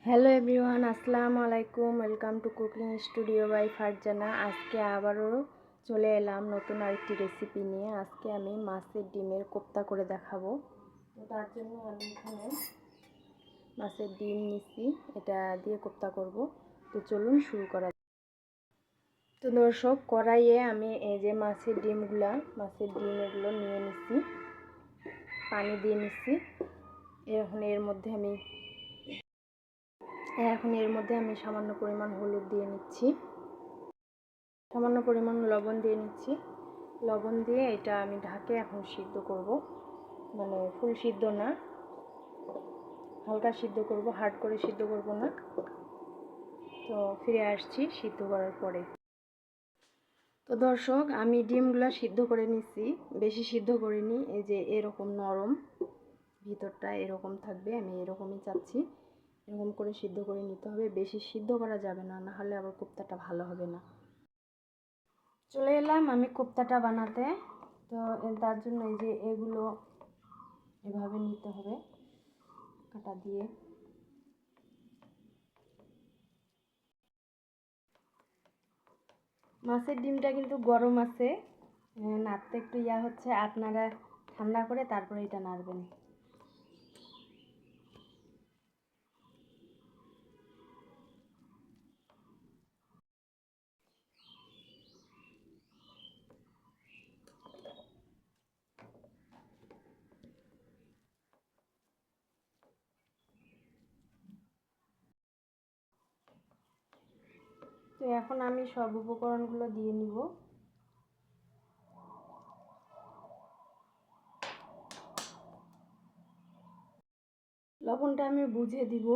Hello everyone, আসসালামু আলাইকুম। Welcome to cooking studio by Farzana. আজকে আবারও চলে এলাম নতুন আরেকটি রেসিপি নিয়ে। আজকে আমি মাছের ডিমের কোপ্তা করে দেখাবো। তো তার জন্য আমি এখানে মাছের ডিম নিচ্ছি, এটা দিয়ে কোপ্তা করব। তো চলুন শুরু করা। তো দর্শক, কড়াইয়ে আমি এই যে মাছের ডিম এগুলো নিয়ে নিচ্ছি, পানি দিয়ে নিচ্ছি। এখন এর মধ্যে আমি সামান্য পরিমাণ হলুদ দিয়ে নিচ্ছি, সামান্য পরিমাণ লবণ দিয়ে নিচ্ছি। লবণ দিয়ে এটা আমি ঢাকে এখন সিদ্ধ করব, মানে ফুল সিদ্ধ না, হালকা সিদ্ধ করব, হার্ড করে সিদ্ধ করব না। তো ফিরে আসছি সিদ্ধ করার পরে। তো দর্শক, আমি ডিমগুলো সিদ্ধ করে নিচ্ছি, বেশি সিদ্ধ করিনি। এই যে এরকম নরম, ভিতরটা এরকম থাকবে, আমি এরকমই চাচ্ছি। এরকম করে সিদ্ধ করে নিতে হবে, বেশি সিদ্ধ করা যাবে না, নাহলে আবার কোপ্তাটা ভালো হবে না। চলে এলাম আমি কোপ্তাটা বানাতে। তো তার জন্য এই যে এগুলো এভাবে নিতে হবে কাটা দিয়ে। মাছের ডিমটা কিন্তু গরম আছে, নাড়তে একটু হচ্ছে, আপনারা ঠান্ডা করে তারপরে এটা নাড়বেন। তো এখন আমি সব উপকরণগুলো দিয়ে নিব। লবণটা আমি বুঝে দিব।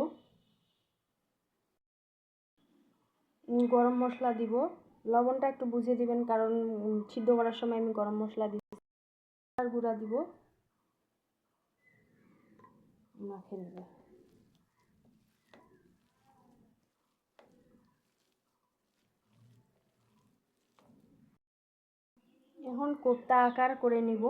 গরম মশলা দিব, লবণটা একটু বুঝে দিবেন, কারণ সিদ্ধ করার সময় আমি গরম মশলা দিচ্ছি। আর গুঁড়া দিব, মাখে নেব। এখন কোপ্তা আকার করে নিব।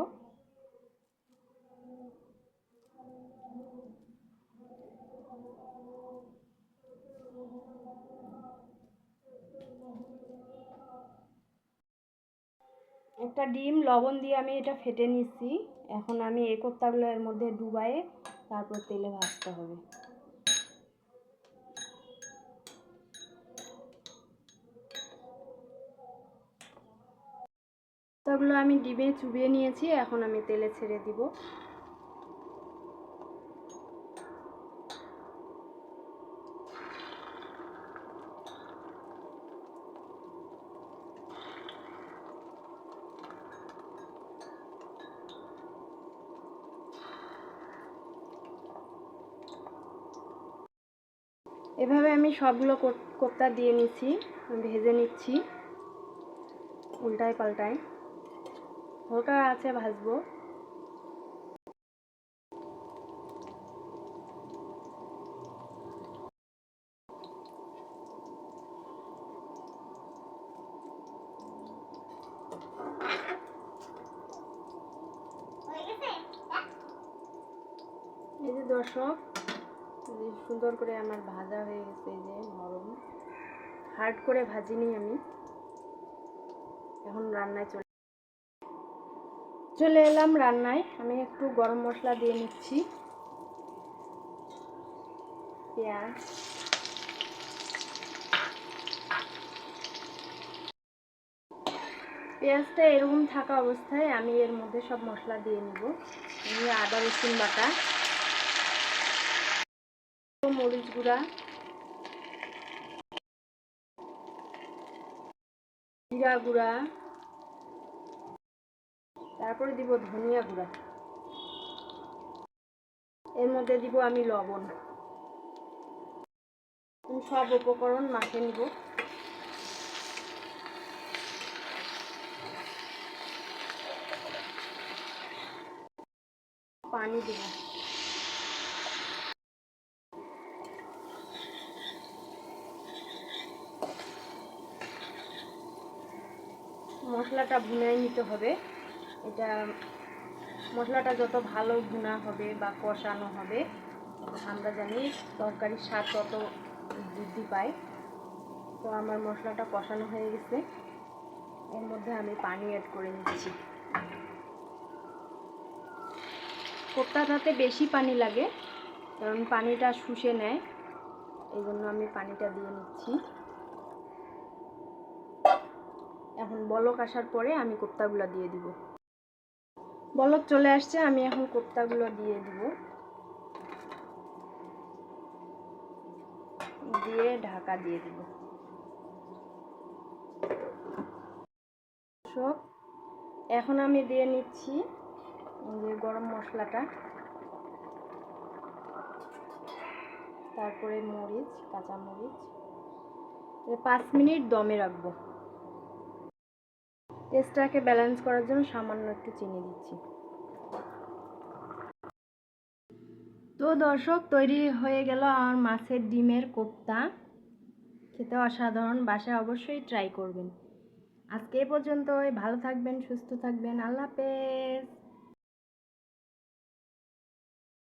একটা ডিম লবণ দিয়ে আমি এটা ফেটে নিচ্ছি। এখন আমি এই কোপ্তাগুলো এর মধ্যে ডুবায়ে তারপর তেলে ভাজতে হবে। কোপ্তাগুলো আমি ডিমে চুবিয়ে নিয়েছি, এখন আমি তেলে ছেড়ে দিব। এভাবে আমি সবগুলো কোপ্তা দিয়ে নিচ্ছি, ভেজে নিচ্ছি উল্টায় পাল্টায়, হালকা আছে ভাজবো। এই যে দর্শক, সুন্দর করে আমার ভাজা হয়ে গেছে, এই যে নরম, হার্ড করে ভাজিনি আমি। এখন রান্নায় চলে এলাম রান্নায়। আমি একটু গরম মশলা দিয়ে নিচ্ছি, পেঁয়াজ, পেঁয়াজটা এরকম থাকা অবস্থায় আমি এর মধ্যে সব মশলা দিয়ে নিব। আদা রসুন বাটা, মরিচ গুঁড়া, জিরা গুঁড়া, তারপরে দিব ধনিয়া গুঁড়া, এর মধ্যে দিব আমি লবণ। সব উপকরণ মাখিয়ে নিব। পানি দিব। মশলাটা ভুনে নিতে হবে। এটা মশলাটা যত ভালো ভুনা হবে বা কষানো হবে, আমরা জানি তরকারির স্বাদ তত বৃদ্ধি পায়। তো আমার মশলাটা কষানো হয়ে গেছে, এর মধ্যে আমি পানি অ্যাড করে নিচ্ছি। কোপ্তাটাতে বেশি পানি লাগে, কারণ পানিটা শুষে নেয়, এই জন্য আমি পানিটা দিয়ে নিচ্ছি। এখন বলক আসার পরে আমি কোপ্তাগুলো দিয়ে দিব। বলক চলে আসছে, আমি এখন কোপ্তাগুলো দিয়ে দিব, দিয়ে ঢাকা দিয়ে দিব। সব এখন আমি দিয়ে নিচ্ছি যে গরম মশলাটা, তারপরে মরিচ, কাঁচা মরিচ। 5 মিনিট দমে রাখবো। টেস্টটাকে ব্যালেন্স করার জন্য সামান্য একটু চিনি দিচ্ছি। তো দর্শক, তৈরি হয়ে গেল আমার মাছের ডিমের কোপ্তা। খেতে অসাধারণ, বাসায় অবশ্যই ট্রাই করবেন। আজকে এ পর্যন্তই। ভালো থাকবেন, সুস্থ থাকবেন। আল্লাহ হাফেজ।